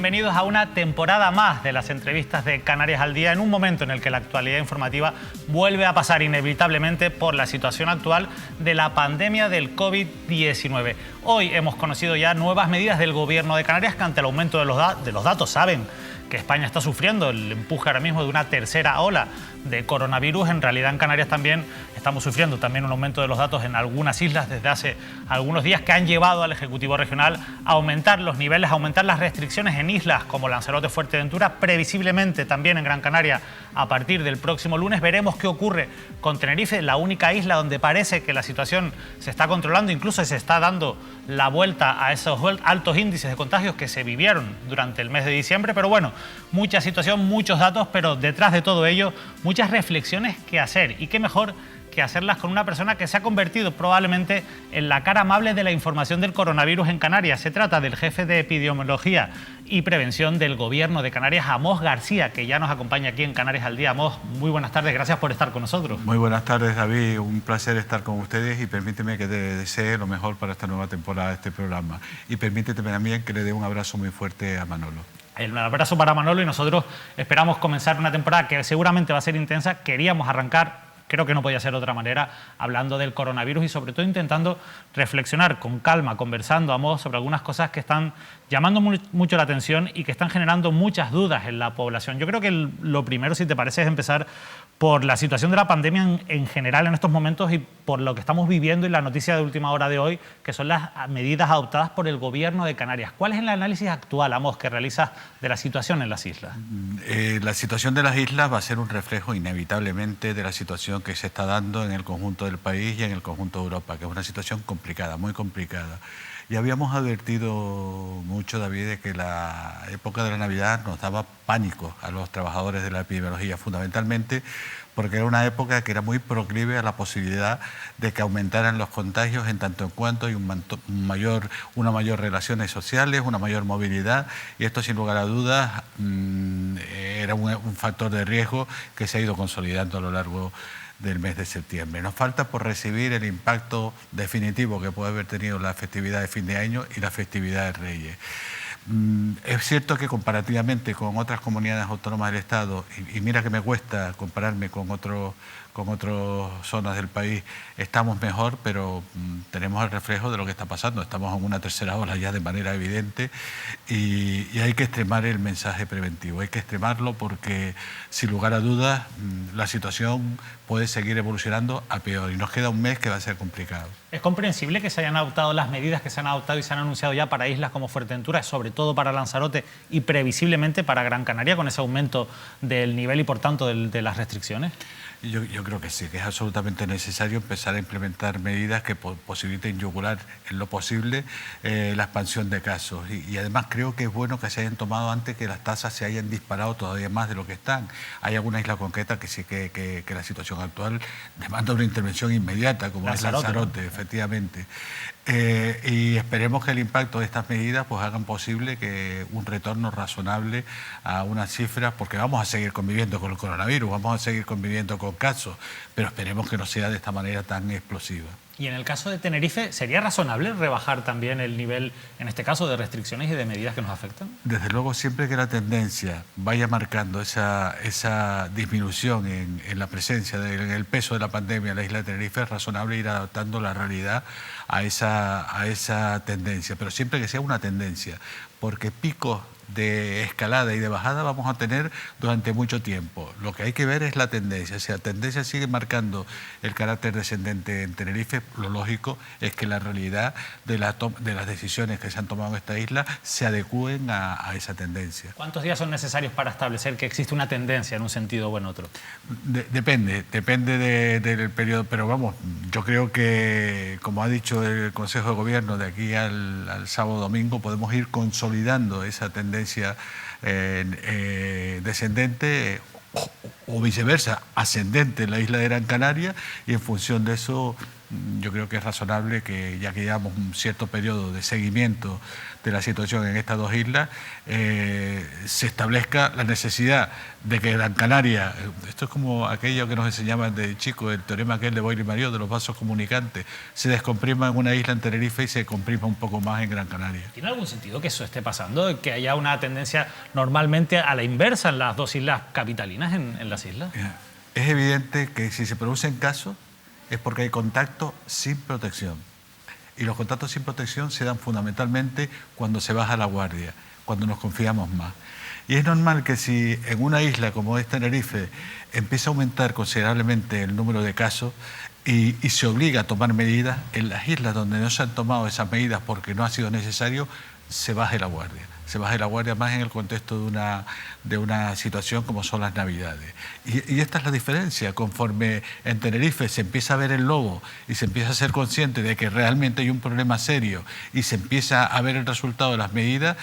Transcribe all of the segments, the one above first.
bienvenidos a una temporada más de las entrevistas de Canarias al Día, en un momento en el que la actualidad informativa vuelve a pasar inevitablemente por la situación actual de la pandemia del COVID-19. Hoy hemos conocido ya nuevas medidas del Gobierno de Canarias que, ante el aumento de los datos, saben que España está sufriendo el empuje ahora mismo de una tercera ola de coronavirus. En realidad en Canarias también estamos sufriendo un aumento de los datos en algunas islas desde hace algunos días, que han llevado al Ejecutivo Regional a aumentar los niveles, a aumentar las restricciones en islas como Lanzarote, Fuerteventura, previsiblemente también en Gran Canaria a partir del próximo lunes. Veremos qué ocurre con Tenerife, la única isla donde parece que la situación se está controlando, incluso se está dando la vuelta a esos altos índices de contagios que se vivieron durante el mes de diciembre. Pero bueno, mucha situación, muchos datos, pero detrás de todo ello muchas reflexiones que hacer, y qué mejor que hacerlas con una persona que se ha convertido probablemente en la cara amable de la información del coronavirus en Canarias. Se trata del jefe de Epidemiología y Prevención del Gobierno de Canarias, Amós García, que ya nos acompaña aquí en Canarias al Día. Amós, muy buenas tardes, gracias por estar con nosotros. Muy buenas tardes, David, un placer estar con ustedes, y permíteme que te desee lo mejor para esta nueva temporada de este programa. Y permíteme también que le dé un abrazo muy fuerte a Manolo. Un abrazo para Manolo, y nosotros esperamos comenzar una temporada que seguramente va a ser intensa. Queríamos arrancar, creo que no podía ser de otra manera, hablando del coronavirus y sobre todo intentando reflexionar con calma, conversando a modo sobre algunas cosas que están llamando mucho la atención y que están generando muchas dudas en la población. Yo creo que lo primero, si te parece, es empezar por la situación de la pandemia en general en estos momentos y por lo que estamos viviendo y la noticia de última hora de hoy, que son las medidas adoptadas por el Gobierno de Canarias. ¿Cuál es el análisis actual, Amós, que realizas de la situación en las islas? La situación de las islas va a ser un reflejo inevitablemente de la situación que se está dando en el conjunto del país y en el conjunto de Europa, que es una situación complicada, muy complicada. Y habíamos advertido mucho, David, de que la época de la Navidad nos daba pánico a los trabajadores de la epidemiología, fundamentalmente porque era una época que era muy proclive a la posibilidad de que aumentaran los contagios, en tanto en cuanto hay una mayor relaciones sociales, una mayor movilidad, y esto, sin lugar a dudas, era un factor de riesgo que se ha ido consolidando a lo largo del mes de septiembre. Nos falta por recibir el impacto definitivo que puede haber tenido la festividad de fin de año y la festividad de Reyes. Es cierto que comparativamente con otras comunidades autónomas del Estado, y mira que me cuesta compararme con otras zonas del país, estamos mejor, pero tenemos el reflejo de lo que está pasando. Estamos en una tercera ola ya de manera evidente, y hay que extremar el mensaje preventivo. Hay que extremarlo porque, sin lugar a dudas, la situación puede seguir evolucionando a peor, y nos queda un mes que va a ser complicado. Es comprensible que se hayan adoptado las medidas que se han adoptado y se han anunciado ya para islas como Fuerteventura, sobre todo para Lanzarote y previsiblemente para Gran Canaria, con ese aumento del nivel y, por tanto, de las restricciones. Yo creo que sí, que es absolutamente necesario empezar a implementar medidas que posibiliten yugular en lo posible la expansión de casos. Y además creo que es bueno que se hayan tomado antes que las tasas se hayan disparado todavía más de lo que están. Hay alguna isla concreta que sí que la situación actual demanda una intervención inmediata, como Lanzarote, es Lanzarote, ¿no? Efectivamente. Y esperemos que el impacto de estas medidas pues hagan posible que un retorno razonable a unas cifras, porque vamos a seguir conviviendo con el coronavirus, vamos a seguir conviviendo con casos, pero esperemos que no sea de esta manera tan explosiva. Y en el caso de Tenerife, ¿sería razonable rebajar también el nivel, en este caso, de restricciones y de medidas que nos afectan? Desde luego, siempre que la tendencia vaya marcando esa disminución en la presencia, en el peso de la pandemia en la isla de Tenerife, es razonable ir adaptando la realidad a esa tendencia, pero siempre que sea una tendencia, porque picos de escalada y de bajada vamos a tener durante mucho tiempo. Lo que hay que ver es la tendencia. Si la tendencia sigue marcando el carácter descendente en Tenerife, lo lógico es que la realidad de las decisiones que se han tomado en esta isla se adecúen a esa tendencia. ¿Cuántos días son necesarios para establecer que existe una tendencia en un sentido o en otro? Depende del periodo, pero vamos, yo creo que, como ha dicho el Consejo de Gobierno, de aquí al sábado domingo podemos ir consolidando esa tendencia descendente o viceversa, ascendente en la isla de Gran Canaria, y en función de eso yo creo que es razonable que, ya que llevamos un cierto periodo de seguimiento de la situación en estas dos islas, se establezca la necesidad de que Gran Canaria, esto es como aquello que nos enseñaban de chico, el teorema aquel de Boyle-Mario de los vasos comunicantes, se descomprima en una isla en Tenerife y se comprima un poco más en Gran Canaria. ¿Tiene algún sentido que eso esté pasando? ¿Que haya una tendencia normalmente a la inversa en las dos islas capitalinas, en las islas? Es evidente que si se producen casos es porque hay contacto sin protección. Y los contactos sin protección se dan fundamentalmente cuando se baja la guardia, cuando nos confiamos más. Y es normal que si en una isla como es Tenerife empieza a aumentar considerablemente el número de casos y se obliga a tomar medidas, en las islas donde no se han tomado esas medidas porque no ha sido necesario, se baje la guardia. Se baje la guardia más en el contexto de una situación como son las Navidades. Y esta es la diferencia. Conforme en Tenerife se empieza a ver el lobo y se empieza a ser consciente de que realmente hay un problema serio y se empieza a ver el resultado de las medidas,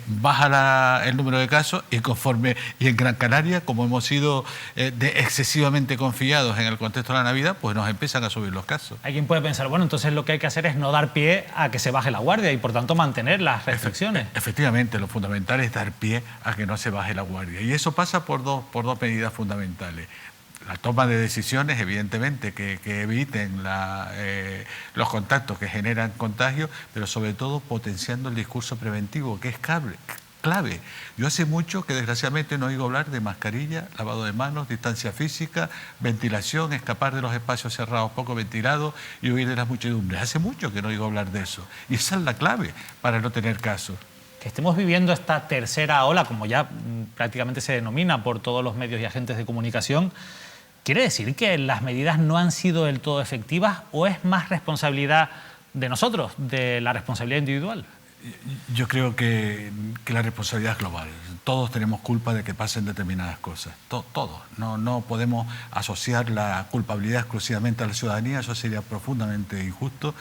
baja el número de casos y en Gran Canaria, como hemos sido excesivamente confiados en el contexto de la Navidad, pues nos empiezan a subir los casos. Alguien puede pensar, bueno, entonces lo que hay que hacer es no dar pie a que se baje la guardia y por tanto mantener las restricciones. Efectivamente, lo fundamental es dar pie a que no se baje la guardia. Y eso pasa por dos medidas fundamentales. La toma de decisiones, evidentemente, que eviten los contactos que generan contagios, pero sobre todo potenciando el discurso preventivo, que es clave. Yo hace mucho que desgraciadamente no oigo hablar de mascarilla, lavado de manos, distancia física, ventilación, escapar de los espacios cerrados poco ventilados y huir de las muchedumbres. Hace mucho que no oigo hablar de eso. Y esa es la clave para no tener casos. Que estemos viviendo esta tercera ola, como ya prácticamente se denomina por todos los medios y agentes de comunicación, ¿quiere decir que las medidas no han sido del todo efectivas o es más responsabilidad de nosotros, de la responsabilidad individual? Yo creo que la responsabilidad es global. Todos tenemos culpa de que pasen determinadas cosas. Todos. No podemos asociar la culpabilidad exclusivamente a la ciudadanía, eso sería profundamente injusto,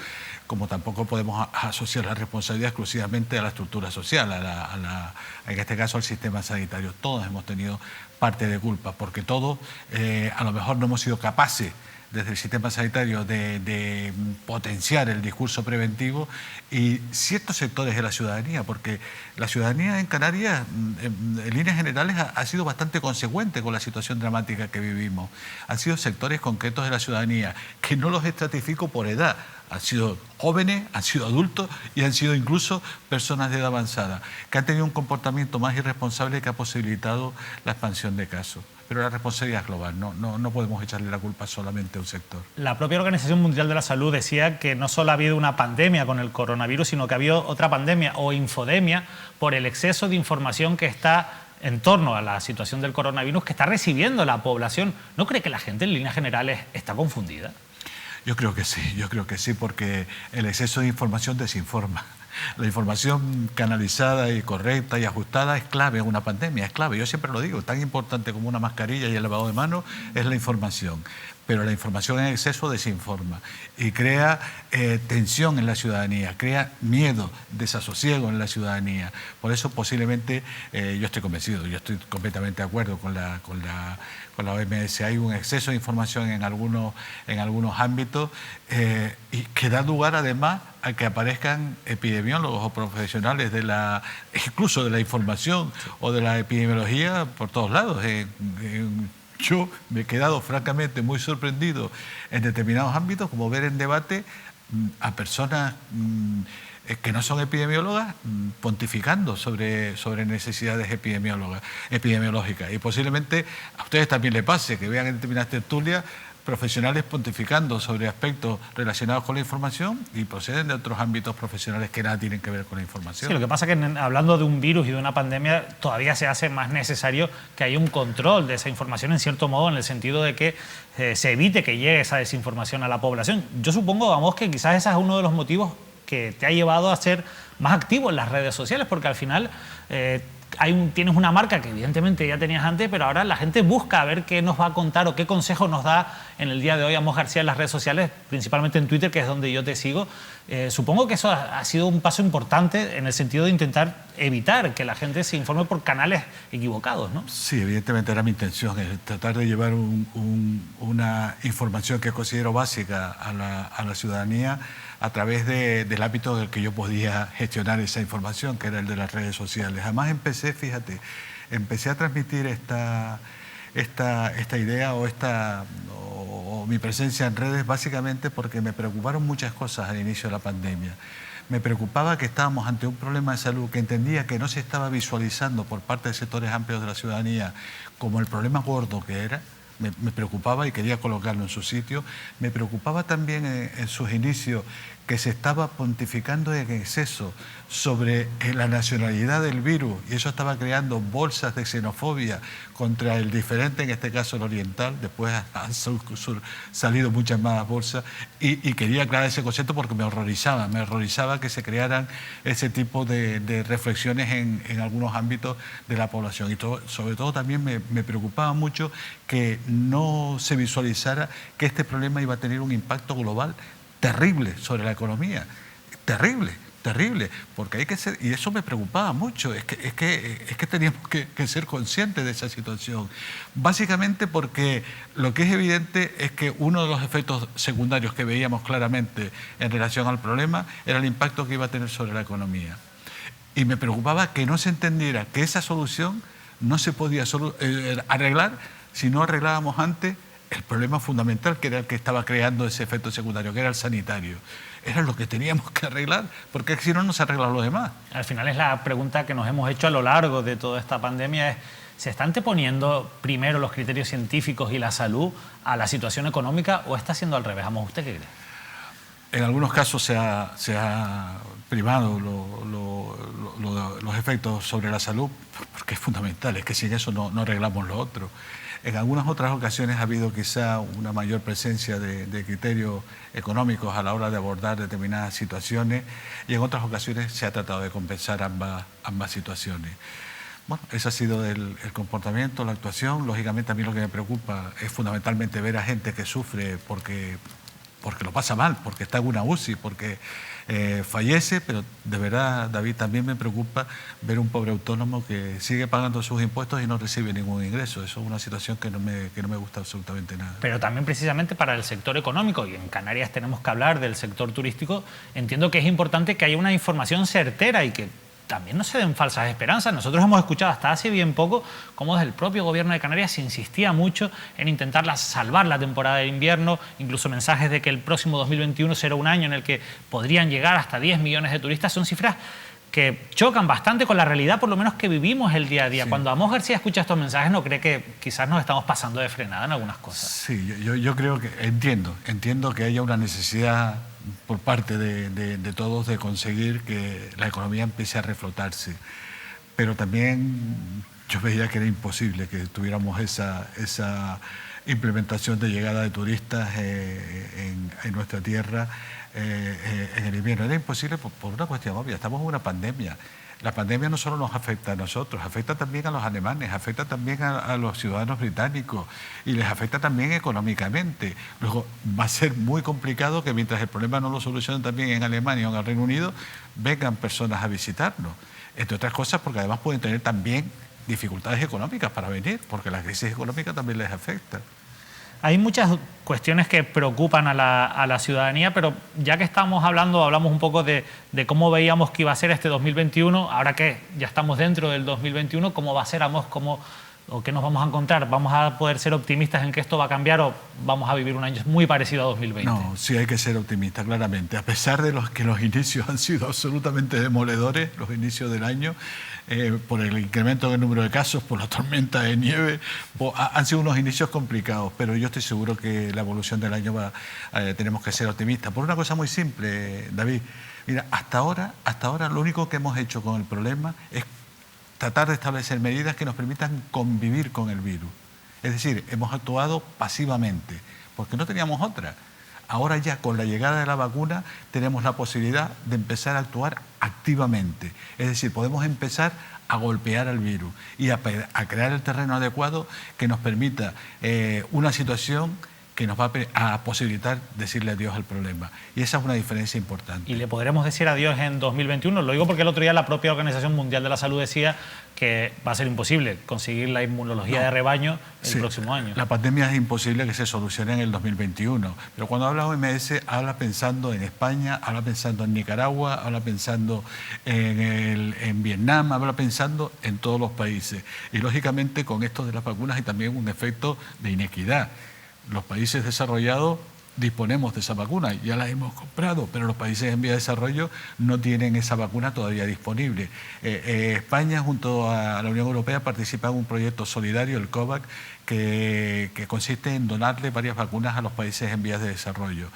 como tampoco podemos asociar la responsabilidad exclusivamente a la estructura social, en este caso al sistema sanitario. Todos hemos tenido parte de culpa, porque todos a lo mejor no hemos sido capaces desde el sistema sanitario de potenciar el discurso preventivo y ciertos sectores de la ciudadanía, porque la ciudadanía en Canarias, en líneas generales, ha sido bastante consecuente con la situación dramática que vivimos. Han sido sectores concretos de la ciudadanía, que no los estratifico por edad. Han sido jóvenes, han sido adultos y han sido incluso personas de edad avanzada, que han tenido un comportamiento más irresponsable que ha posibilitado la expansión de casos. Pero la responsabilidad es global, no podemos echarle la culpa solamente a un sector. La propia Organización Mundial de la Salud decía que no solo ha habido una pandemia con el coronavirus, sino que ha habido otra pandemia o infodemia por el exceso de información que está en torno a la situación del coronavirus que está recibiendo la población. ¿No cree que la gente en líneas generales está confundida? Yo creo que sí, porque el exceso de información desinforma. La información canalizada y correcta y ajustada es clave en una pandemia, es clave. Yo siempre lo digo, tan importante como una mascarilla y el lavado de manos es la información. Pero la información en exceso desinforma y crea tensión en la ciudadanía, crea miedo, desasosiego en la ciudadanía. Por eso posiblemente, yo estoy convencido, yo estoy completamente de acuerdo con la OMS. Hay un exceso de información en algunos ámbitos y que da lugar además a que aparezcan epidemiólogos o profesionales incluso de la información o de la epidemiología por todos lados. Yo me he quedado francamente muy sorprendido en determinados ámbitos, como ver en debate a personas que no son epidemiólogas pontificando sobre necesidades epidemiológicas. Y posiblemente a ustedes también les pase que vean en determinadas tertulias profesionales pontificando sobre aspectos relacionados con la información y proceden de otros ámbitos profesionales que nada tienen que ver con la información. Sí, lo que pasa es que hablando de un virus y de una pandemia todavía se hace más necesario que haya un control de esa información en cierto modo, en el sentido de que se evite que llegue esa desinformación a la población. Yo supongo, vamos, que quizás ese es uno de los motivos que te ha llevado a ser más activo en las redes sociales, porque al final tienes una marca que evidentemente ya tenías antes, pero ahora la gente busca a ver qué nos va a contar o qué consejo nos da en el día de hoy Amos García en las redes sociales, principalmente en Twitter, que es donde yo te sigo. Supongo que eso ha sido un paso importante en el sentido de intentar evitar que la gente se informe por canales equivocados, ¿no? Sí, evidentemente era mi intención, tratar de llevar una información que considero básica a la ciudadanía a través del ámbito del que yo podía gestionar esa información, que era el de las redes sociales. Además empecé a transmitir esta idea o mi presencia en redes básicamente porque me preocuparon muchas cosas al inicio de la pandemia. Me preocupaba que estábamos ante un problema de salud que entendía que no se estaba visualizando por parte de sectores amplios de la ciudadanía como el problema gordo que era. Me preocupaba y quería colocarlo en su sitio. Me preocupaba también en sus inicios que se estaba pontificando en exceso sobre la nacionalidad del virus y eso estaba creando bolsas de xenofobia contra el diferente, en este caso el oriental. Después han salido muchas más bolsas y quería aclarar ese concepto porque me horrorizaba que se crearan ese tipo de reflexiones en algunos ámbitos de la población. Y sobre todo también me preocupaba mucho que no se visualizara que este problema iba a tener un impacto global terrible sobre la economía, terrible, porque hay que ser, y eso me preocupaba mucho, es que teníamos que ser conscientes de esa situación, básicamente porque lo que es evidente es que uno de los efectos secundarios que veíamos claramente en relación al problema era el impacto que iba a tener sobre la economía. Y me preocupaba que no se entendiera que esa solución no se podía arreglar si no arreglábamos antes el problema fundamental, que era el que estaba creando ese efecto secundario, que era el sanitario. Era lo que teníamos que arreglar, porque si no, no se arreglan los demás. Al final es la pregunta que nos hemos hecho a lo largo de toda esta pandemia, ¿se está anteponiendo primero los criterios científicos y la salud a la situación económica o está siendo al revés? ¿Usted qué cree? En algunos casos se ha primado los efectos sobre la salud, porque es fundamental, es que sin eso no arreglamos lo otro. En algunas otras ocasiones ha habido quizá una mayor presencia de criterios económicos a la hora de abordar determinadas situaciones y en otras ocasiones se ha tratado de compensar ambas situaciones. Bueno, ese ha sido el comportamiento, la actuación. Lógicamente a mí lo que me preocupa es fundamentalmente ver a gente que sufre porque lo pasa mal, porque está en una UCI, porque fallece, pero de verdad, David, también me preocupa ver un pobre autónomo que sigue pagando sus impuestos y no recibe ningún ingreso. Eso es una situación que no me gusta absolutamente nada. Pero también precisamente para el sector económico, y en Canarias tenemos que hablar del sector turístico, entiendo que es importante que haya una información certera y que también no se den falsas esperanzas. Nosotros hemos escuchado hasta hace bien poco cómo desde el propio gobierno de Canarias se insistía mucho en intentar salvar la temporada de invierno, incluso mensajes de que el próximo 2021 será un año en el que podrían llegar hasta 10 millones de turistas. Son cifras que chocan bastante con la realidad, por lo menos que vivimos el día a día. Sí. Cuando Amos García escucha estos mensajes, ¿no cree que quizás nos estamos pasando de frenada en algunas cosas? Sí, yo creo que entiendo que haya una necesidad por parte de todos de conseguir que la economía empiece a reflotarse, pero también yo veía que era imposible que tuviéramos esa implementación de llegada de turistas en nuestra tierra en el invierno. Era imposible por una cuestión obvia, estamos en una pandemia. La pandemia no solo nos afecta a nosotros, afecta también a los alemanes, afecta también a los ciudadanos británicos y les afecta también económicamente. Luego va a ser muy complicado que mientras el problema no lo solucionen también en Alemania o en el Reino Unido, vengan personas a visitarnos. Entre otras cosas porque además pueden tener también dificultades económicas para venir, porque la crisis económica también les afecta. Hay muchas cuestiones que preocupan a la ciudadanía, pero ya que estamos hablamos un poco de cómo veíamos que iba a ser este 2021, ahora que ya estamos dentro del 2021, ¿cómo va a ser, Amos? ¿O qué nos vamos a encontrar? ¿Vamos a poder ser optimistas en que esto va a cambiar o vamos a vivir un año muy parecido a 2020? No, sí hay que ser optimistas, claramente. A pesar de que los inicios han sido absolutamente demoledores, los inicios del año, por el incremento del número de casos, por la tormenta de nieve, han sido unos inicios complicados, pero yo estoy seguro que la evolución del año tenemos que ser optimistas. Por una cosa muy simple, David. Mira, hasta ahora lo único que hemos hecho con el problema es tratar de establecer medidas que nos permitan convivir con el virus. Es decir, hemos actuado pasivamente, porque no teníamos otra. Ahora ya con la llegada de la vacuna tenemos la posibilidad de empezar a actuar activamente. Es decir, podemos empezar a golpear al virus y a crear el terreno adecuado que nos permita una situación que nos va a posibilitar decirle adiós al problema. Y esa es una diferencia importante. ¿Y le podremos decir adiós en 2021? Lo digo porque el otro día la propia Organización Mundial de la Salud decía que va a ser imposible conseguir la inmunología de rebaño el próximo año. La pandemia es imposible que se solucione en el 2021. Pero cuando habla OMS, habla pensando en España, habla pensando en Nicaragua, habla pensando en Vietnam, habla pensando en todos los países. Y lógicamente con esto de las vacunas hay también un efecto de inequidad. Los países desarrollados disponemos de esa vacuna, ya la hemos comprado, pero los países en vía de desarrollo no tienen esa vacuna todavía disponible. España, junto a la Unión Europea, participa en un proyecto solidario, el COVAX, que consiste en donarle varias vacunas a los países en vías de desarrollo.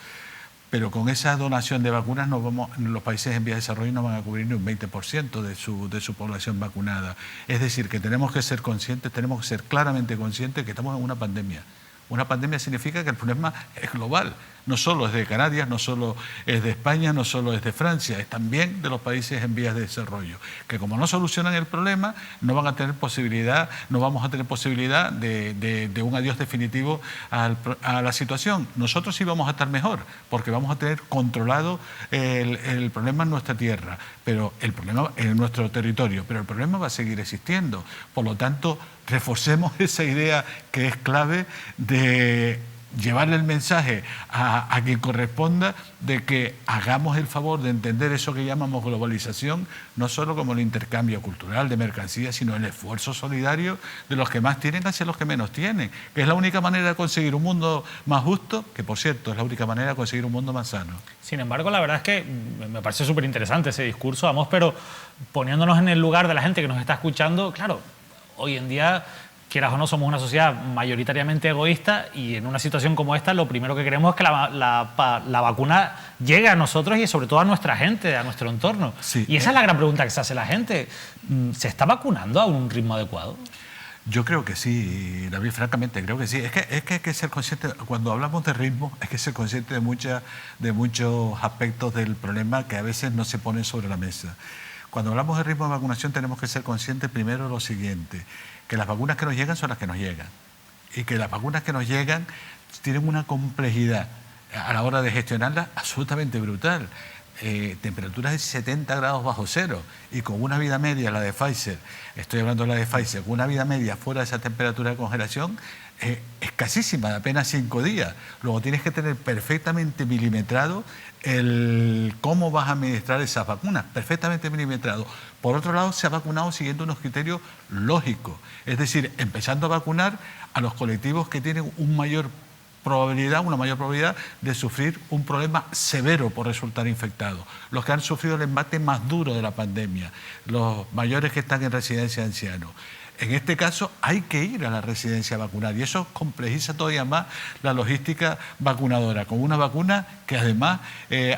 Pero con esa donación de vacunas los países en vías de desarrollo no van a cubrir ni un 20% de su población vacunada. Es decir, que tenemos que ser conscientes, tenemos que ser claramente conscientes que estamos en una pandemia. Una pandemia significa que el problema es global, no solo es de Canarias, no solo es de España, no solo es de Francia, es también de los países en vías de desarrollo, que como no solucionan el problema, no van a tener posibilidad, no vamos a tener posibilidad de un adiós definitivo a la situación. Nosotros sí vamos a estar mejor, porque vamos a tener controlado el problema en nuestra tierra, pero el problema en nuestro territorio, pero el problema va a seguir existiendo. Por lo tanto, reforcemos esa idea que es clave de llevarle el mensaje a quien corresponda de que hagamos el favor de entender eso que llamamos globalización, no solo como el intercambio cultural de mercancías, sino el esfuerzo solidario de los que más tienen hacia los que menos tienen, que es la única manera de conseguir un mundo más justo, que por cierto es la única manera de conseguir un mundo más sano. Sin embargo, la verdad es que me parece súper interesante ese discurso, vamos, pero poniéndonos en el lugar de la gente que nos está escuchando, claro, hoy en día, quieras o no, somos una sociedad mayoritariamente egoísta y en una situación como esta lo primero que queremos es que la vacuna llegue a nosotros y sobre todo a nuestra gente, a nuestro entorno. Sí. Y esa es la gran pregunta que se hace la gente. ¿Se está vacunando a un ritmo adecuado? Yo creo que sí, David, francamente creo que sí. Es que hay que ser consciente, cuando hablamos de ritmo, hay que ser consciente de muchos aspectos del problema que a veces no se ponen sobre la mesa. Cuando hablamos de ritmo de vacunación tenemos que ser conscientes primero de lo siguiente, que las vacunas que nos llegan son las que nos llegan y que las vacunas que nos llegan tienen una complejidad a la hora de gestionarlas absolutamente brutal. Temperaturas de 70 grados bajo cero y con una vida media, la de Pfizer, estoy hablando de la de Pfizer, con una vida media fuera de esa temperatura de congelación escasísima, de apenas 5 días. Luego tienes que tener perfectamente milimetrado cómo vas a administrar esas vacunas, perfectamente milimetrado. Por otro lado, se ha vacunado siguiendo unos criterios lógicos, es decir, empezando a vacunar a los colectivos que tienen una mayor probabilidad de sufrir un problema severo por resultar infectados, los que han sufrido el embate más duro de la pandemia, los mayores que están en residencia de ancianos. En este caso hay que ir a la residencia a vacunar y eso complejiza todavía más la logística vacunadora, con una vacuna que además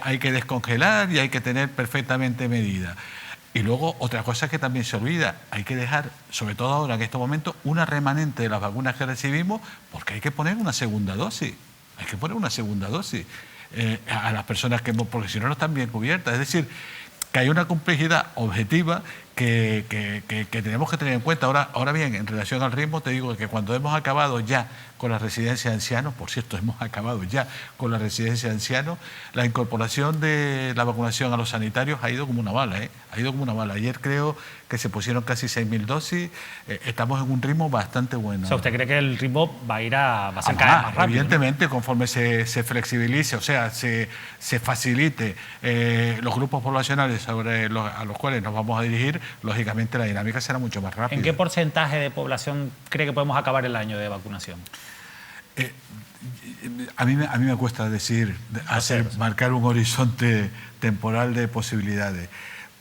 hay que descongelar y hay que tener perfectamente medida. Y luego otra cosa que también se olvida, hay que dejar, sobre todo ahora en estos momentos, una remanente de las vacunas que recibimos porque hay que poner una segunda dosis. Hay que poner una segunda dosis a las personas porque si no, no están bien cubiertas. Es decir, que hay una complejidad objetiva que tenemos que tener en cuenta. Ahora bien, en relación al ritmo, te digo que cuando hemos acabado ya con la residencia de ancianos, por cierto, hemos acabado ya con la residencia de ancianos, la incorporación de la vacunación a los sanitarios ha ido como una bala, ha ido como una bala. Ayer creo que se pusieron casi 6.000 dosis, estamos en un ritmo bastante bueno. O sea, ¿usted cree que el ritmo va a ser cada vez más rápido? Evidentemente, ¿no? Conforme se flexibilice, o sea, se facilite los grupos poblacionales a los cuales nos vamos a dirigir, lógicamente la dinámica será mucho más rápida. ¿En qué porcentaje de población cree que podemos acabar el año de vacunación? A mí me cuesta marcar un horizonte temporal de posibilidades,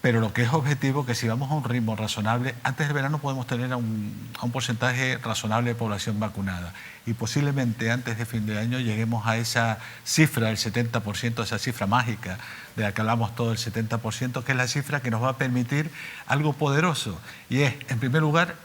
pero lo que es objetivo que si vamos a un ritmo razonable, antes del verano podemos tener a un porcentaje razonable de población vacunada y posiblemente antes de fin de año lleguemos a esa cifra del 70%, esa cifra mágica de la que hablamos todo, el 70%, que es la cifra que nos va a permitir algo poderoso y es, en primer lugar,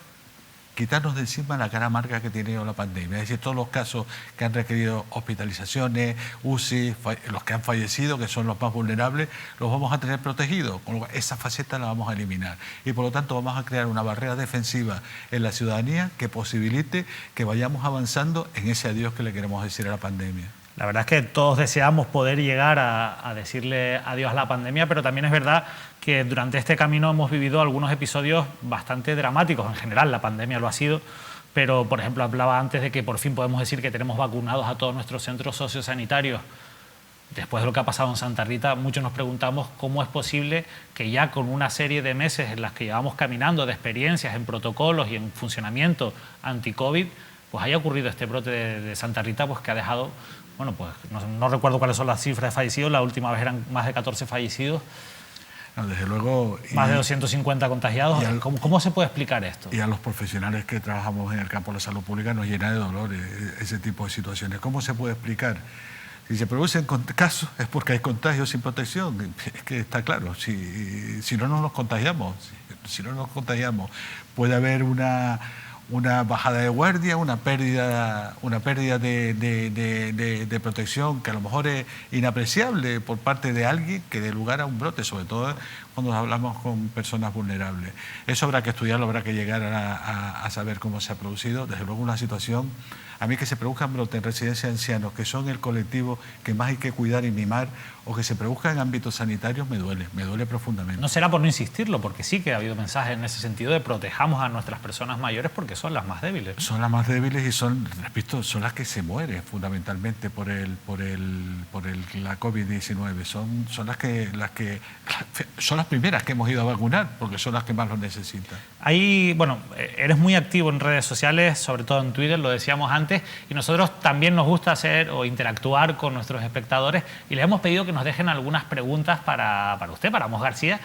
quitarnos de encima la cara amarga que tiene la pandemia. Es decir, todos los casos que han requerido hospitalizaciones, UCI, los que han fallecido, que son los más vulnerables, los vamos a tener protegidos. Con lo cual, esa faceta la vamos a eliminar. Y por lo tanto vamos a crear una barrera defensiva en la ciudadanía que posibilite que vayamos avanzando en ese adiós que le queremos decir a la pandemia. La verdad es que todos deseamos poder llegar a decirle adiós a la pandemia, pero también es verdad que durante este camino hemos vivido algunos episodios bastante dramáticos. En general, la pandemia lo ha sido, pero, por ejemplo, hablaba antes de que por fin podemos decir que tenemos vacunados a todos nuestros centros sociosanitarios. Después de lo que ha pasado en Santa Rita, muchos nos preguntamos cómo es posible que ya con una serie de meses en las que llevamos caminando de experiencias en protocolos y en funcionamiento anti-COVID, pues haya ocurrido este brote de Santa Rita, pues que ha dejado... Bueno, pues no recuerdo cuáles son las cifras de fallecidos, la última vez eran más de 14 fallecidos. No, desde luego... Más de 250 contagiados. ¿Cómo se puede explicar esto? Y a los profesionales que trabajamos en el campo de la salud pública nos llena de dolor ese tipo de situaciones. ¿Cómo se puede explicar? Si se producen casos es porque hay contagios sin protección. Es que está claro, si no nos contagiamos, puede haber una bajada de guardia, una pérdida de protección que a lo mejor es inapreciable por parte de alguien que dé lugar a un brote, sobre todo cuando hablamos con personas vulnerables. Eso habrá que estudiarlo, habrá que llegar a saber cómo se ha producido. Desde luego una situación, a mí que se produzcan brotes en residencias de ancianos, que son el colectivo que más hay que cuidar y mimar, o que se produzcan en ámbitos sanitarios, me duele profundamente. No será por no insistirlo, porque sí que ha habido mensajes en ese sentido de protejamos a nuestras personas mayores porque son las más débiles. Son las más débiles y son las que se mueren fundamentalmente por la COVID-19. Son las primeras que hemos ido a vacunar porque son las que más lo necesitan. Ahí, bueno, eres muy activo en redes sociales, sobre todo en Twitter, lo decíamos antes, y nosotros también nos gusta hacer o interactuar con nuestros espectadores y les hemos pedido que nos dejen algunas preguntas para usted, para Amos García.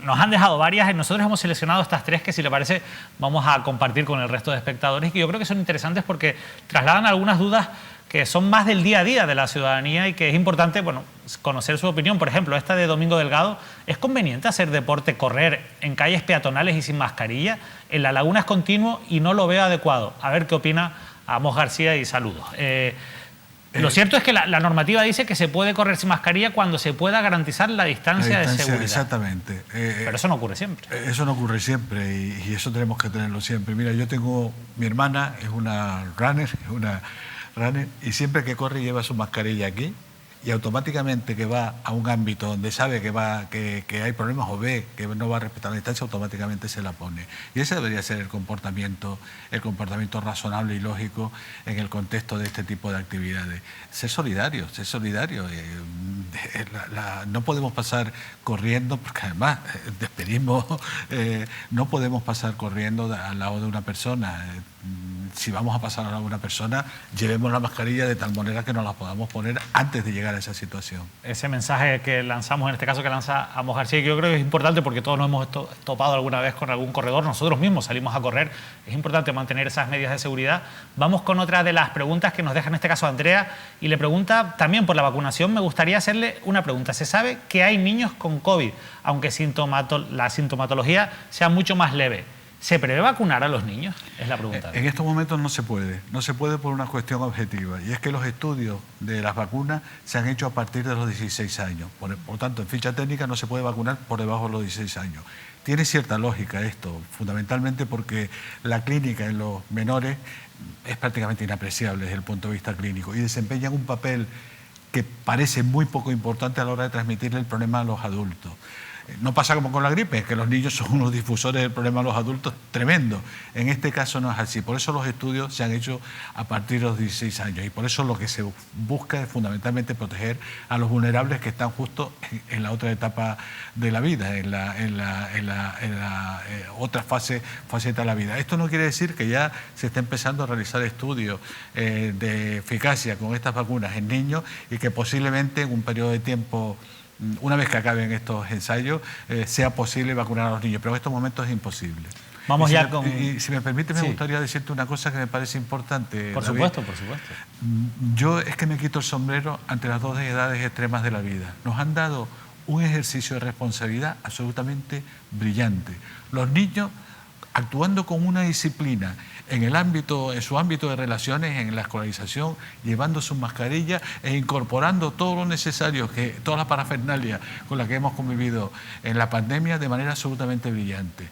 Nos han dejado varias y nosotros hemos seleccionado estas 3 que, si le parece, vamos a compartir con el resto de espectadores, que yo creo que son interesantes porque trasladan algunas dudas que son más del día a día de la ciudadanía y que es importante, bueno, conocer su opinión. Por ejemplo, esta de Domingo Delgado: ¿es conveniente hacer deporte, correr en calles peatonales y sin mascarilla? En la laguna es continuo y no lo veo adecuado. A ver qué opina Amos García y saludos. Lo cierto es que la normativa dice que se puede correr sin mascarilla cuando se pueda garantizar la distancia de seguridad. Exactamente. Pero eso no ocurre siempre. Eso no ocurre siempre y eso tenemos que tenerlo siempre. Mira, mi hermana es una runner, y siempre que corre lleva su mascarilla aquí, y automáticamente que va a un ámbito donde sabe que hay problemas o ve que no va a respetar la distancia, automáticamente se la pone. Y ese debería ser el comportamiento razonable y lógico en el contexto de este tipo de actividades. Ser solidario. No podemos pasar corriendo, porque además despedimos, no podemos pasar corriendo al lado de una persona. Si vamos a pasar al lado de una persona, llevemos la mascarilla de tal manera que nos la podamos poner antes de llegar a esa situación. Ese mensaje que lanzamos, en este caso que lanza Amos García, que yo creo que es importante porque todos nos hemos topado alguna vez con algún corredor, nosotros mismos salimos a correr, es importante mantener esas medidas de seguridad. Vamos con otra de las preguntas que nos deja en este caso Andrea, y le pregunta también por la vacunación. Me gustaría hacerle una pregunta. Se sabe que hay niños con COVID, aunque la sintomatología sea mucho más leve. ¿Se prevé vacunar a los niños? Es la pregunta. En estos momentos no se puede por una cuestión objetiva, y es que los estudios de las vacunas se han hecho a partir de los 16 años. Por tanto, en ficha técnica no se puede vacunar por debajo de los 16 años. Tiene cierta lógica esto, fundamentalmente porque la clínica en los menores es prácticamente inapreciable desde el punto de vista clínico y desempeñan un papel que parece muy poco importante a la hora de transmitirle el problema a los adultos. No pasa como con la gripe, que los niños son unos difusores del problema a los adultos tremendo. En este caso no es así. Por eso los estudios se han hecho a partir de los 16 años y por eso lo que se busca es fundamentalmente proteger a los vulnerables que están justo en la otra etapa de la vida, en la otra faceta de la vida. Esto no quiere decir que ya se esté empezando a realizar estudios de eficacia con estas vacunas en niños y que posiblemente en un periodo de tiempo, una vez que acaben estos ensayos, sea posible vacunar a los niños, pero en estos momentos es imposible. Vamos ya con... Y si me permite, me gustaría decirte una cosa que me parece importante. Por supuesto, por supuesto. Yo es que me quito el sombrero ante las 2 edades extremas de la vida. Nos han dado un ejercicio de responsabilidad absolutamente brillante. Los niños actuando con una disciplina en su ámbito de relaciones, en la escolarización, llevando sus mascarillas e incorporando todo lo necesario, toda la parafernalia con la que hemos convivido en la pandemia de manera absolutamente brillante.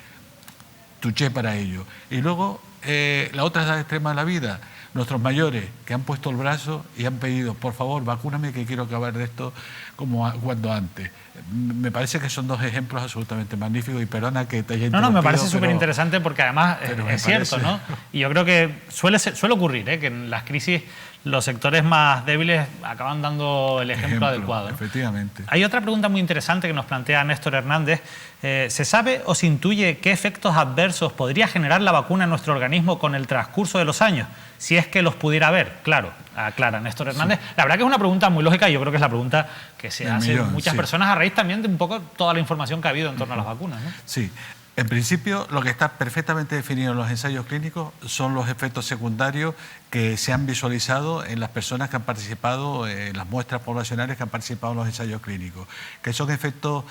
Tuché para ello. Y luego, la otra edad extrema de la vida, nuestros mayores que han puesto el brazo y han pedido, por favor, vacúname que quiero acabar de esto como cuando antes. Me parece que son dos ejemplos absolutamente magníficos y perdona que te haya interrumpido. No, me parece súper interesante porque además es cierto, ¿no? Y yo creo que suele ocurrir, que en las crisis los sectores más débiles acaban dando el ejemplo adecuado, ¿no? Efectivamente. Hay otra pregunta muy interesante que nos plantea Néstor Hernández. ¿Se sabe o se intuye qué efectos adversos podría generar la vacuna en nuestro organismo con el transcurso de los años? Si es que los pudiera haber, claro, aclara Néstor Hernández. Sí. La verdad que es una pregunta muy lógica y yo creo que es la pregunta que se hacen muchas personas a raíz también de un poco toda la información que ha habido en torno a las vacunas, ¿no? Sí. En principio, lo que está perfectamente definido en los ensayos clínicos son los efectos secundarios que se han visualizado en las personas que han participado, en las muestras poblacionales que han participado en los ensayos clínicos, que son efectos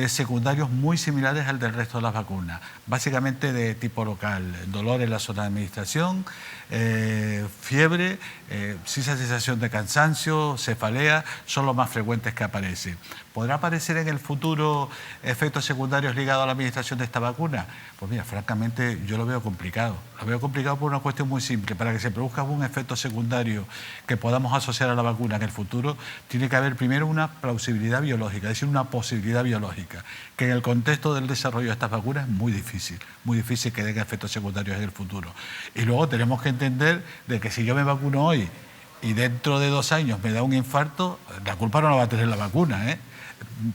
secundarios muy similares al del resto de las vacunas, básicamente de tipo local: dolor en la zona de administración, fiebre, sensación de cansancio, cefalea, son los más frecuentes que aparecen. ¿Podrá aparecer en el futuro efectos secundarios ligados a la administración de esta vacuna? Pues mira, francamente yo lo veo complicado. Lo veo complicado por una cuestión muy simple. Para que se produzca un efecto secundario que podamos asociar a la vacuna en el futuro, tiene que haber primero una plausibilidad biológica, es decir, una posibilidad biológica, que en el contexto del desarrollo de estas vacunas es muy difícil que den efectos secundarios en el futuro. Y luego tenemos que entender de que si yo me vacuno hoy y dentro de 2 años me da un infarto, la culpa no la va a tener la vacuna, ¿eh?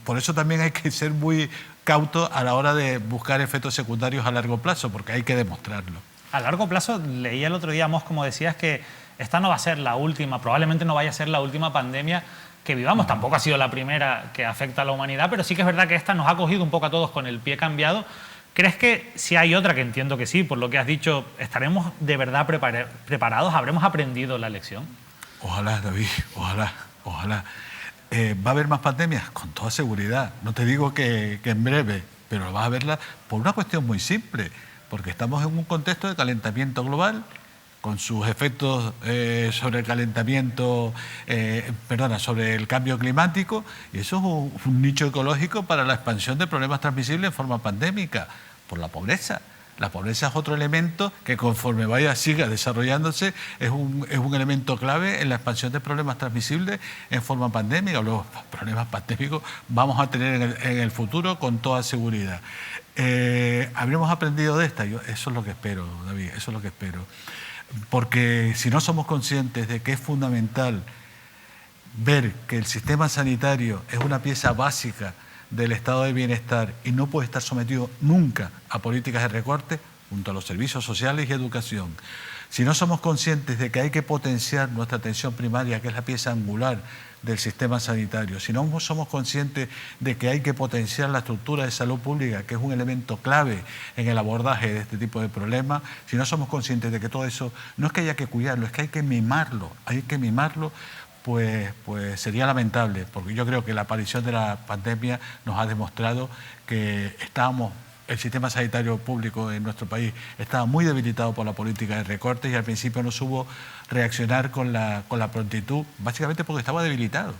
Por eso también hay que ser muy cautos a la hora de buscar efectos secundarios a largo plazo, porque hay que demostrarlo. A largo plazo, leía el otro día, Mos, como decías, que esta no va a ser la última, probablemente no vaya a ser la última pandemia que vivamos. Tampoco ha sido la primera que afecta a la humanidad, pero sí que es verdad que esta nos ha cogido un poco a todos con el pie cambiado. ¿Crees que si hay otra, que entiendo que sí, por lo que has dicho, estaremos de verdad preparados? ¿Habremos aprendido la lección? Ojalá, David, ojalá. ¿Va a haber más pandemias? Con toda seguridad. No te digo que en breve, pero vas a verla por una cuestión muy simple, porque estamos en un contexto de calentamiento global, con sus efectos sobre el calentamiento, sobre el cambio climático, y eso es un nicho ecológico para la expansión de problemas transmisibles en forma pandémica, por la pobreza. La pobreza es otro elemento que conforme siga desarrollándose es un elemento clave en la expansión de problemas transmisibles en forma pandémica. Los problemas pandémicos vamos a tener en el futuro con toda seguridad. ¿Habremos aprendido de esta? Eso es lo que espero, David, eso es lo que espero. Porque si no somos conscientes de que es fundamental ver que el sistema sanitario es una pieza básica del estado de bienestar y no puede estar sometido nunca a políticas de recorte, junto a los servicios sociales y educación. Si no somos conscientes de que hay que potenciar nuestra atención primaria, que es la pieza angular del sistema sanitario, si no somos conscientes de que hay que potenciar la estructura de salud pública, que es un elemento clave en el abordaje de este tipo de problemas, si no somos conscientes de que todo eso no es que haya que cuidarlo, es que hay que mimarlo, pues sería lamentable, porque yo creo que la aparición de la pandemia nos ha demostrado que el sistema sanitario público en nuestro país estaba muy debilitado por la política de recortes y al principio no supo reaccionar con la prontitud, básicamente porque estaba debilitado.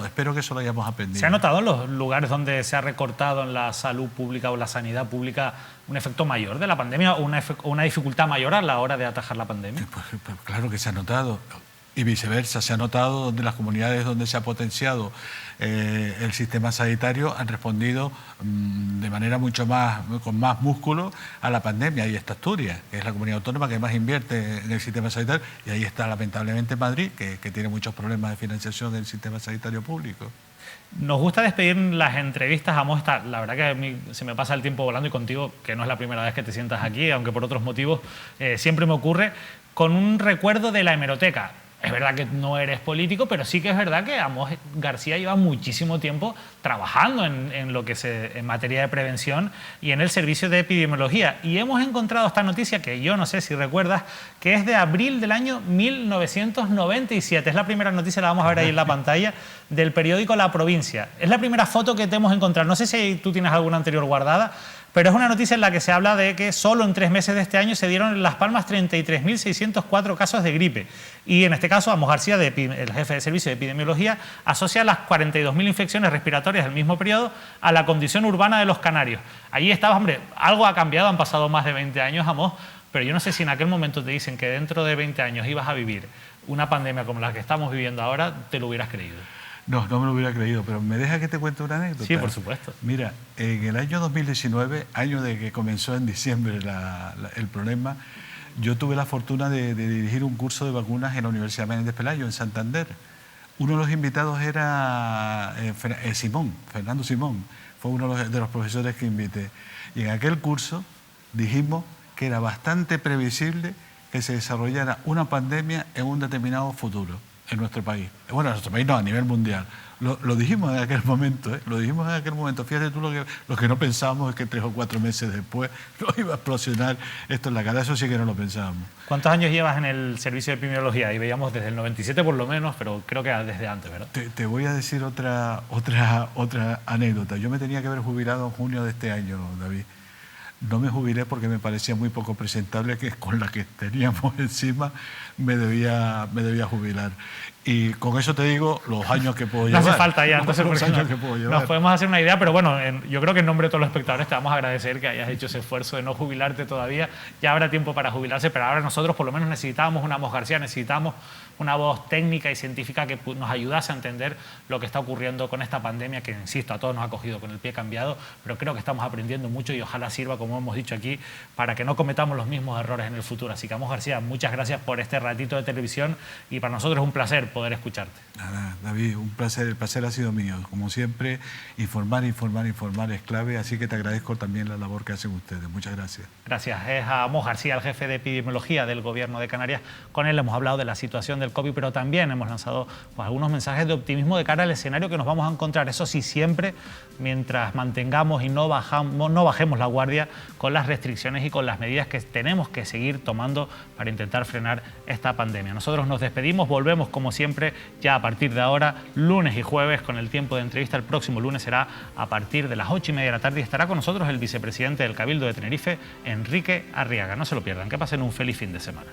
Espero que eso lo hayamos aprendido. ¿Se ha notado en los lugares donde se ha recortado en la salud pública o la sanidad pública un efecto mayor de la pandemia o una dificultad mayor a la hora de atajar la pandemia? Pues claro que se ha notado. Y viceversa, se ha notado donde las comunidades donde se ha potenciado el sistema sanitario han respondido de manera con más músculo a la pandemia. Ahí está Asturias, que es la comunidad autónoma que más invierte en el sistema sanitario, y ahí está lamentablemente Madrid, que tiene muchos problemas de financiación del sistema sanitario público. Nos gusta despedir las entrevistas a Mos. La verdad que a mí se me pasa el tiempo volando, y contigo, que no es la primera vez que te sientas aquí, aunque por otros motivos siempre me ocurre, con un recuerdo de la hemeroteca. Es verdad que no eres político, pero sí que es verdad que Amos García lleva muchísimo tiempo trabajando en materia de prevención y en el servicio de epidemiología. Y hemos encontrado esta noticia, que yo no sé si recuerdas, que es de abril del año 1997. Es la primera noticia, la vamos a ver ahí en la pantalla, del periódico La Provincia. Es la primera foto que te hemos encontrado. No sé si tú tienes alguna anterior guardada, Pero es una noticia en la que se habla de que solo en 3 meses de este año se dieron en Las Palmas 33.604 casos de gripe. Y en este caso, Amos García, el jefe de servicio de epidemiología, asocia las 42.000 infecciones respiratorias del mismo periodo a la condición urbana de los canarios. Allí estabas, hombre, algo ha cambiado, han pasado más de 20 años, Amos, pero yo no sé si en aquel momento te dicen que dentro de 20 años ibas a vivir una pandemia como la que estamos viviendo ahora, te lo hubieras creído. No, no me lo hubiera creído, pero ¿me deja que te cuente una anécdota? Sí, por supuesto. Mira, en el año 2019, año de que comenzó en diciembre el problema, yo tuve la fortuna de dirigir un curso de vacunas en la Universidad Menéndez Pelayo, en Santander. Uno de los invitados era Fernando Simón, fue uno de los profesores que invité. Y en aquel curso dijimos que era bastante previsible que se desarrollara una pandemia en un determinado futuro en nuestro país. Bueno, en nuestro país no, a nivel mundial. Lo dijimos en aquel momento, ¿eh? Lo dijimos en aquel momento. Fíjate tú, lo que no pensábamos es que 3 o 4 meses después nos iba a explosionar esto en la cara. Eso sí que no lo pensábamos. ¿Cuántos años llevas en el servicio de epidemiología? Y veíamos desde el 97 por lo menos, pero creo que desde antes, ¿verdad? Te voy a decir otra anécdota. Yo me tenía que haber jubilado en junio de este año, David. No me jubilé porque me parecía muy poco presentable que con la que teníamos encima me debía jubilar. Y con eso te digo los años que puedo llevar. No hace falta ya, entonces los años que puedo llevar. Nos podemos hacer una idea, pero bueno, yo creo que en nombre de todos los espectadores te vamos a agradecer que hayas hecho ese esfuerzo de no jubilarte todavía. Ya habrá tiempo para jubilarse, pero ahora nosotros por lo menos necesitábamos una Amos García, necesitamos una voz técnica y científica que nos ayudase a entender lo que está ocurriendo con esta pandemia que, insisto, a todos nos ha cogido con el pie cambiado, pero creo que estamos aprendiendo mucho y ojalá sirva, como hemos dicho aquí, para que no cometamos los mismos errores en el futuro. Así que, Amos García, muchas gracias por este ratito de televisión y para nosotros es un placer poder escucharte. Nada, David, un placer, el placer ha sido mío. Como siempre, informar es clave, así que te agradezco también la labor que hacen ustedes. Muchas gracias. Gracias. Es a Amos García, el jefe de epidemiología del Gobierno de Canarias. Con él hemos hablado de la situación del COVID, pero también hemos lanzado algunos mensajes de optimismo de cara al escenario que nos vamos a encontrar. Eso sí, siempre mientras mantengamos y no bajemos la guardia con las restricciones y con las medidas que tenemos que seguir tomando para intentar frenar esta pandemia. Nosotros nos despedimos, volvemos como siempre ya a partir de ahora, lunes y jueves, con el tiempo de entrevista. El próximo lunes será a partir de las 8:30 de la tarde y estará con nosotros el vicepresidente del Cabildo de Tenerife, Enrique Arriaga. No se lo pierdan, que pasen un feliz fin de semana.